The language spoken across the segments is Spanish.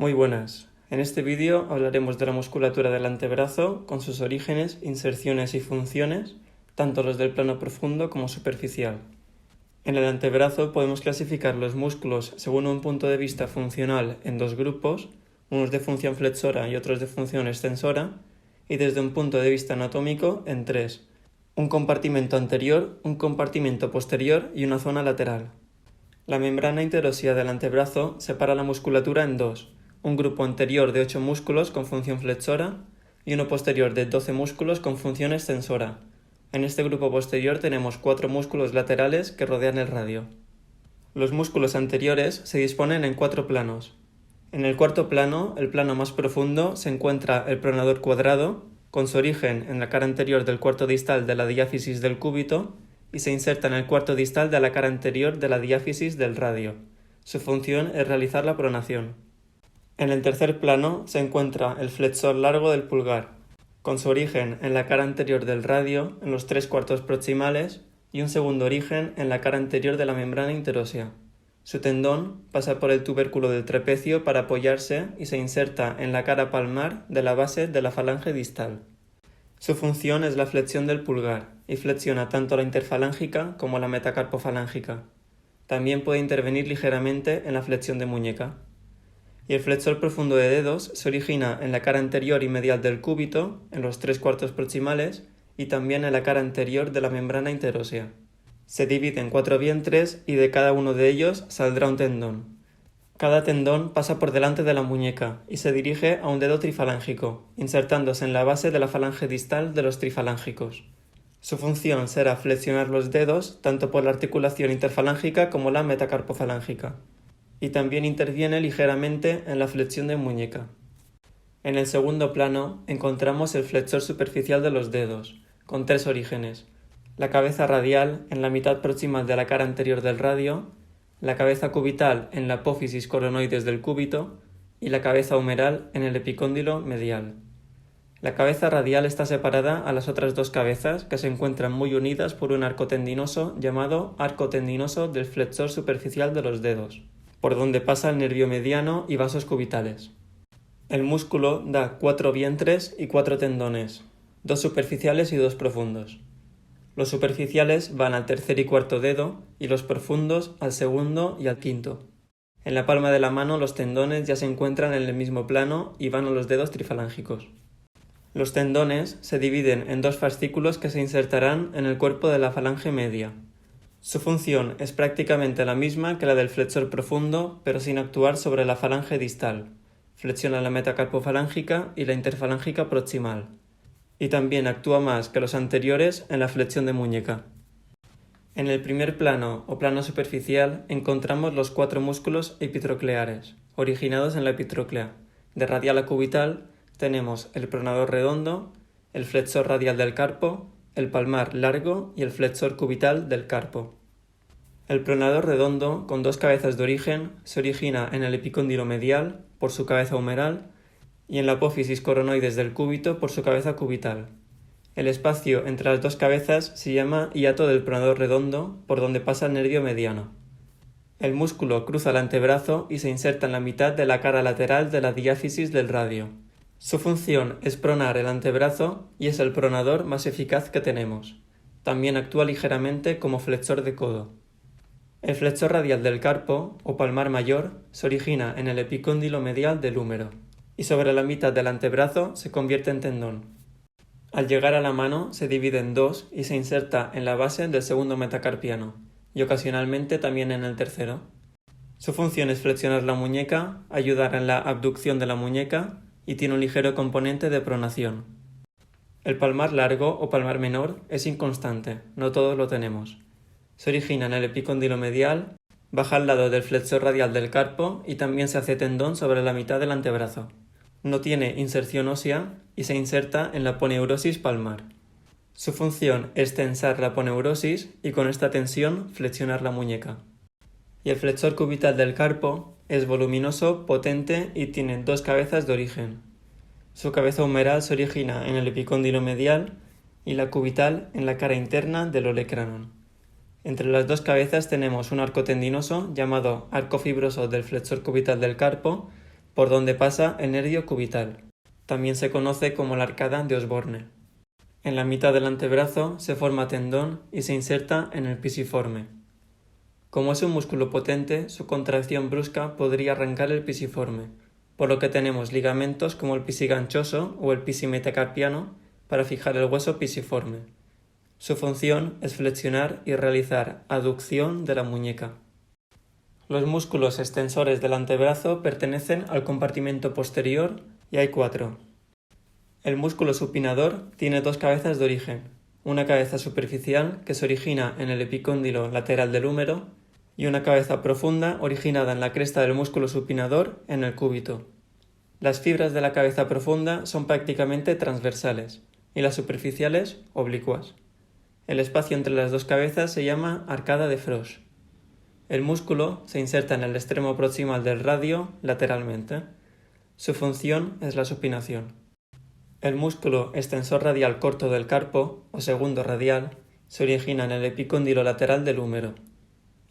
Muy buenas. En este vídeo hablaremos de la musculatura del antebrazo con sus orígenes, inserciones y funciones, tanto los del plano profundo como superficial. En el antebrazo podemos clasificar los músculos según un punto de vista funcional en dos grupos, unos de función flexora y otros de función extensora, y desde un punto de vista anatómico en tres: un compartimento anterior, un compartimento posterior y una zona lateral. La membrana interósea del antebrazo separa la musculatura en dos: un grupo anterior de 8 músculos con función flexora y uno posterior de 12 músculos con función extensora. En este grupo posterior tenemos 4 músculos laterales que rodean el radio. Los músculos anteriores se disponen en 4 planos. En el cuarto plano, el plano más profundo, se encuentra el pronador cuadrado, con su origen en la cara anterior del cuarto distal de la diáfisis del cúbito, y se inserta en el cuarto distal de la cara anterior de la diáfisis del radio. Su función es realizar la pronación. En el tercer plano se encuentra el flexor largo del pulgar, con su origen en la cara anterior del radio, en los 3/4 proximales, y un segundo origen en la cara anterior de la membrana interósea. Su tendón pasa por el tubérculo del trapecio para apoyarse y se inserta en la cara palmar de la base de la falange distal. Su función es la flexión del pulgar y flexiona tanto la interfalángica como la metacarpofalángica. También puede intervenir ligeramente en la flexión de muñeca. Y el flexor profundo de dedos se origina en la cara anterior y medial del cúbito, en los 3/4 proximales, y también en la cara anterior de la membrana interósea. Se divide en 4 vientres y de cada uno de ellos saldrá un tendón. Cada tendón pasa por delante de la muñeca y se dirige a un dedo trifalángico, insertándose en la base de la falange distal de los trifalángicos. Su función será flexionar los dedos tanto por la articulación interfalángica como la metacarpofalángica. Y también interviene ligeramente en la flexión de muñeca. En el segundo plano encontramos el flexor superficial de los dedos, con 3 orígenes: la cabeza radial en la mitad proximal de la cara anterior del radio, la cabeza cubital en la apófisis coronoides del cúbito y la cabeza humeral en el epicóndilo medial. La cabeza radial está separada a las otras 2 cabezas, que se encuentran muy unidas por un arco tendinoso llamado arco tendinoso del flexor superficial de los dedos, por donde pasa el nervio mediano y vasos cubitales. El músculo da 4 vientres y 4 tendones, 2 superficiales y 2 profundos. Los superficiales van al tercer y cuarto dedo y los profundos al segundo y al quinto. En la palma de la mano los tendones ya se encuentran en el mismo plano y van a los dedos trifalángicos. Los tendones se dividen en 2 fascículos que se insertarán en el cuerpo de la falange media. Su función es prácticamente la misma que la del flexor profundo, pero sin actuar sobre la falange distal. Flexiona la metacarpofalángica y la interfalángica proximal. Y también actúa más que los anteriores en la flexión de muñeca. En el primer plano o plano superficial encontramos los 4 músculos epitrocleares, originados en la epitróclea. De radial a cubital tenemos el pronador redondo, el flexor radial del carpo, el palmar largo y el flexor cubital del carpo. El pronador redondo, con 2 cabezas de origen, se origina en el epicóndilo medial, por su cabeza humeral, y en la apófisis coronoides del cúbito, por su cabeza cubital. El espacio entre las 2 cabezas se llama hiato del pronador redondo, por donde pasa el nervio mediano. El músculo cruza el antebrazo y se inserta en la mitad de la cara lateral de la diáfisis del radio. Su función es pronar el antebrazo y es el pronador más eficaz que tenemos. También actúa ligeramente como flexor de codo. El flexor radial del carpo, o palmar mayor, se origina en el epicóndilo medial del húmero, y sobre la mitad del antebrazo se convierte en tendón. Al llegar a la mano se divide en 2 y se inserta en la base del segundo metacarpiano, y ocasionalmente también en el tercero. Su función es flexionar la muñeca, ayudar en la abducción de la muñeca, y tiene un ligero componente de pronación. El palmar largo o palmar menor es inconstante, no todos lo tenemos. Se origina en el epicóndilo medial, baja al lado del flexor radial del carpo y también se hace tendón sobre la mitad del antebrazo. No tiene inserción ósea y se inserta en la aponeurosis palmar. Su función es tensar la aponeurosis y con esta tensión flexionar la muñeca. Y el flexor cubital del carpo es voluminoso, potente y tiene 2 cabezas de origen. Su cabeza humeral se origina en el epicóndilo medial y la cubital en la cara interna del olecranon. Entre las 2 cabezas tenemos un arco tendinoso llamado arco fibroso del flexor cubital del carpo, por donde pasa el nervio cubital. También se conoce como la arcada de Osborne. En la mitad del antebrazo se forma tendón y se inserta en el pisiforme. Como es un músculo potente, su contracción brusca podría arrancar el pisiforme, por lo que tenemos ligamentos como el pisiganchoso o el pisimetacarpiano para fijar el hueso pisiforme. Su función es flexionar y realizar aducción de la muñeca. Los músculos extensores del antebrazo pertenecen al compartimento posterior y hay 4. El músculo supinador tiene 2 cabezas de origen, una cabeza superficial que se origina en el epicóndilo lateral del húmero y una cabeza profunda originada en la cresta del músculo supinador en el cúbito. Las fibras de la cabeza profunda son prácticamente transversales y las superficiales oblicuas. El espacio entre las 2 cabezas se llama arcada de Frosch. El músculo se inserta en el extremo proximal del radio lateralmente. Su función es la supinación. El músculo extensor radial corto del carpo, o segundo radial, se origina en el epicóndilo lateral del húmero.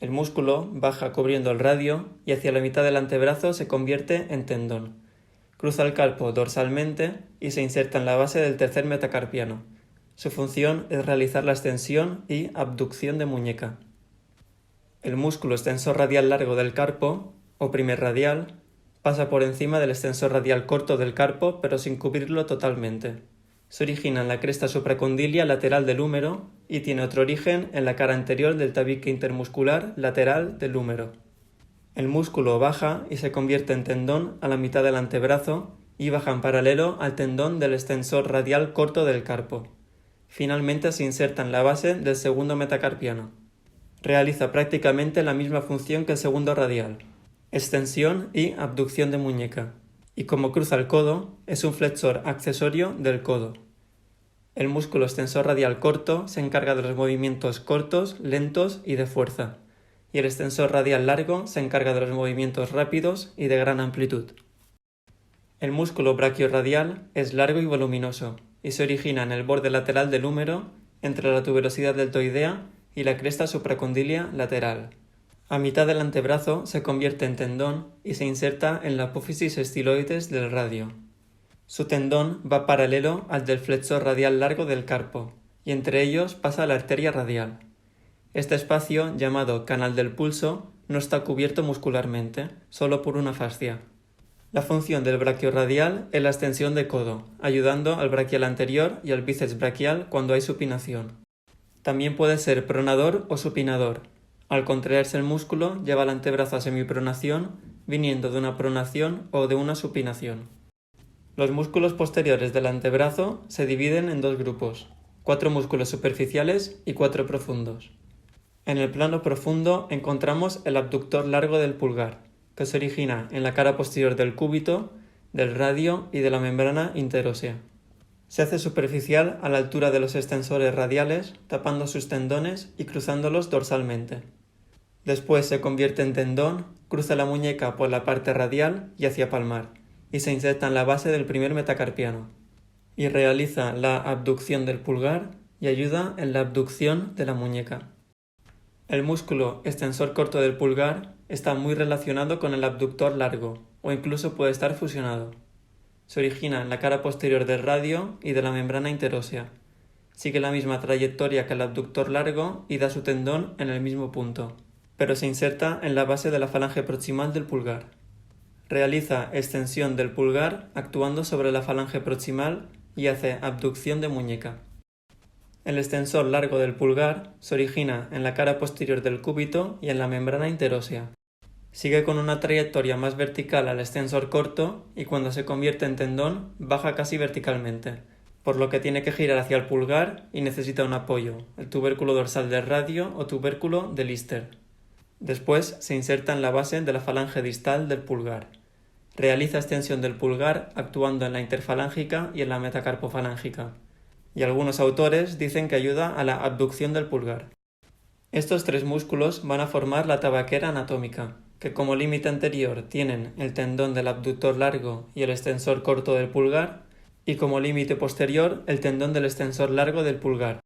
El músculo baja cubriendo el radio y hacia la mitad del antebrazo se convierte en tendón. Cruza el carpo dorsalmente y se inserta en la base del tercer metacarpiano. Su función es realizar la extensión y abducción de muñeca. El músculo extensor radial largo del carpo, o primer radial, pasa por encima del extensor radial corto del carpo pero sin cubrirlo totalmente. Se origina en la cresta supracondilia lateral del húmero y tiene otro origen en la cara anterior del tabique intermuscular lateral del húmero. El músculo baja y se convierte en tendón a la mitad del antebrazo y baja en paralelo al tendón del extensor radial corto del carpo. Finalmente se inserta en la base del segundo metacarpiano. Realiza prácticamente la misma función que el segundo radial, extensión y abducción de muñeca, y como cruza el codo, es un flexor accesorio del codo. El músculo extensor radial corto se encarga de los movimientos cortos, lentos y de fuerza, y el extensor radial largo se encarga de los movimientos rápidos y de gran amplitud. El músculo braquiorradial es largo y voluminoso, y se origina en el borde lateral del húmero, entre la tuberosidad deltoidea y la cresta supracondilia lateral. A mitad del antebrazo se convierte en tendón y se inserta en la apófisis estiloides del radio. Su tendón va paralelo al del flexor radial largo del carpo, y entre ellos pasa la arteria radial. Este espacio, llamado canal del pulso, no está cubierto muscularmente, solo por una fascia. La función del braquiorradial es la extensión de codo, ayudando al braquial anterior y al bíceps braquial cuando hay supinación. También puede ser pronador o supinador. Al contraerse el músculo, lleva el antebrazo a semipronación, viniendo de una pronación o de una supinación. Los músculos posteriores del antebrazo se dividen en 2 grupos, 4 músculos superficiales y 4 profundos. En el plano profundo encontramos el abductor largo del pulgar, que se origina en la cara posterior del cúbito, del radio y de la membrana interósea. Se hace superficial a la altura de los extensores radiales, tapando sus tendones y cruzándolos dorsalmente. Después se convierte en tendón, cruza la muñeca por la parte radial y hacia palmar, y se inserta en la base del primer metacarpiano, y realiza la abducción del pulgar y ayuda en la abducción de la muñeca. El músculo extensor corto del pulgar está muy relacionado con el abductor largo, o incluso puede estar fusionado. Se origina en la cara posterior del radio y de la membrana interósea. Sigue la misma trayectoria que el abductor largo y da su tendón en el mismo punto, pero se inserta en la base de la falange proximal del pulgar. Realiza extensión del pulgar actuando sobre la falange proximal y hace abducción de muñeca. El extensor largo del pulgar se origina en la cara posterior del cúbito y en la membrana interósea. Sigue con una trayectoria más vertical al extensor corto y cuando se convierte en tendón baja casi verticalmente, por lo que tiene que girar hacia el pulgar y necesita un apoyo, el tubérculo dorsal del radio o tubérculo de Lister. Después se inserta en la base de la falange distal del pulgar. Realiza extensión del pulgar actuando en la interfalángica y en la metacarpofalángica, y algunos autores dicen que ayuda a la abducción del pulgar. Estos 3 músculos van a formar la tabaquera anatómica, que como límite anterior tienen el tendón del abductor largo y el extensor corto del pulgar, y como límite posterior el tendón del extensor largo del pulgar.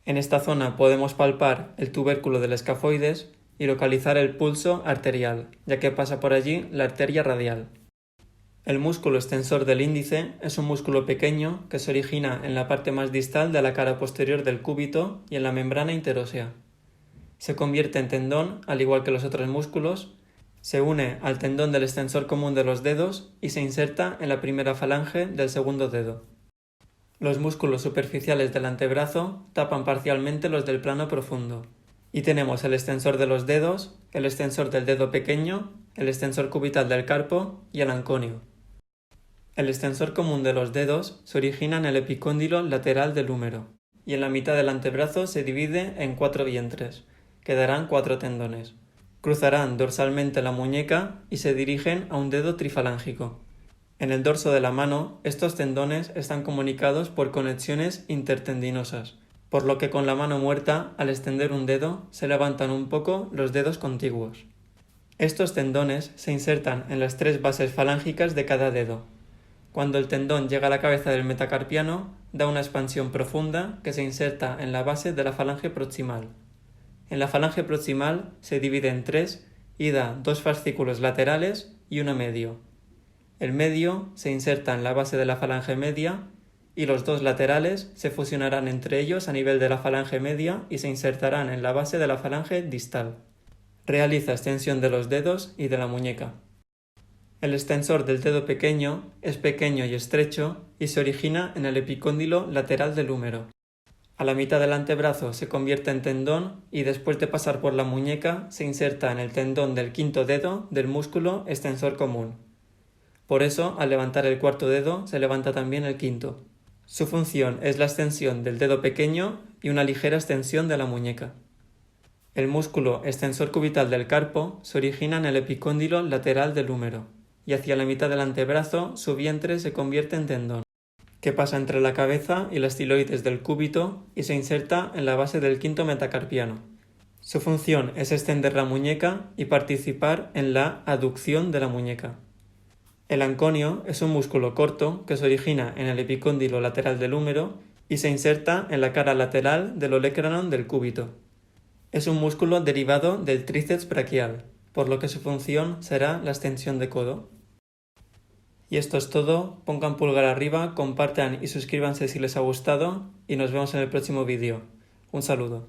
En esta zona podemos palpar el tubérculo del escafoides y localizar el pulso arterial, ya que pasa por allí la arteria radial. El músculo extensor del índice es un músculo pequeño que se origina en la parte más distal de la cara posterior del cúbito y en la membrana interósea. Se convierte en tendón al igual que los otros músculos, se une al tendón del extensor común de los dedos y se inserta en la primera falange del segundo dedo. Los músculos superficiales del antebrazo tapan parcialmente los del plano profundo. Y tenemos el extensor de los dedos, el extensor del dedo pequeño, el extensor cubital del carpo y el anconio. El extensor común de los dedos se origina en el epicóndilo lateral del húmero y en la mitad del antebrazo se divide en 4 vientres, que darán 4 tendones. Cruzarán dorsalmente la muñeca y se dirigen a un dedo trifalángico. En el dorso de la mano, estos tendones están comunicados por conexiones intertendinosas, por lo que con la mano muerta, al extender un dedo, se levantan un poco los dedos contiguos. Estos tendones se insertan en las 3 bases falángicas de cada dedo. Cuando el tendón llega a la cabeza del metacarpiano, da una expansión profunda que se inserta en la base de la falange proximal. En la falange proximal se divide en 3 y da 2 fascículos laterales y uno medio. El medio se inserta en la base de la falange media y los 2 laterales se fusionarán entre ellos a nivel de la falange media y se insertarán en la base de la falange distal. Realiza extensión de los dedos y de la muñeca. El extensor del dedo pequeño es pequeño y estrecho y se origina en el epicóndilo lateral del húmero. A la mitad del antebrazo se convierte en tendón y después de pasar por la muñeca se inserta en el tendón del quinto dedo del músculo extensor común. Por eso, al levantar el cuarto dedo, se levanta también el quinto. Su función es la extensión del dedo pequeño y una ligera extensión de la muñeca. El músculo extensor cubital del carpo se origina en el epicóndilo lateral del húmero y hacia la mitad del antebrazo su vientre se convierte en tendón, que pasa entre la cabeza y las tiloides del cúbito y se inserta en la base del quinto metacarpiano. Su función es extender la muñeca y participar en la aducción de la muñeca. El anconio es un músculo corto que se origina en el epicóndilo lateral del húmero y se inserta en la cara lateral del olecranon del cúbito. Es un músculo derivado del tríceps braquial, por lo que su función será la extensión de codo. Y esto es todo, pongan pulgar arriba, compartan y suscríbanse si les ha gustado y nos vemos en el próximo vídeo. Un saludo.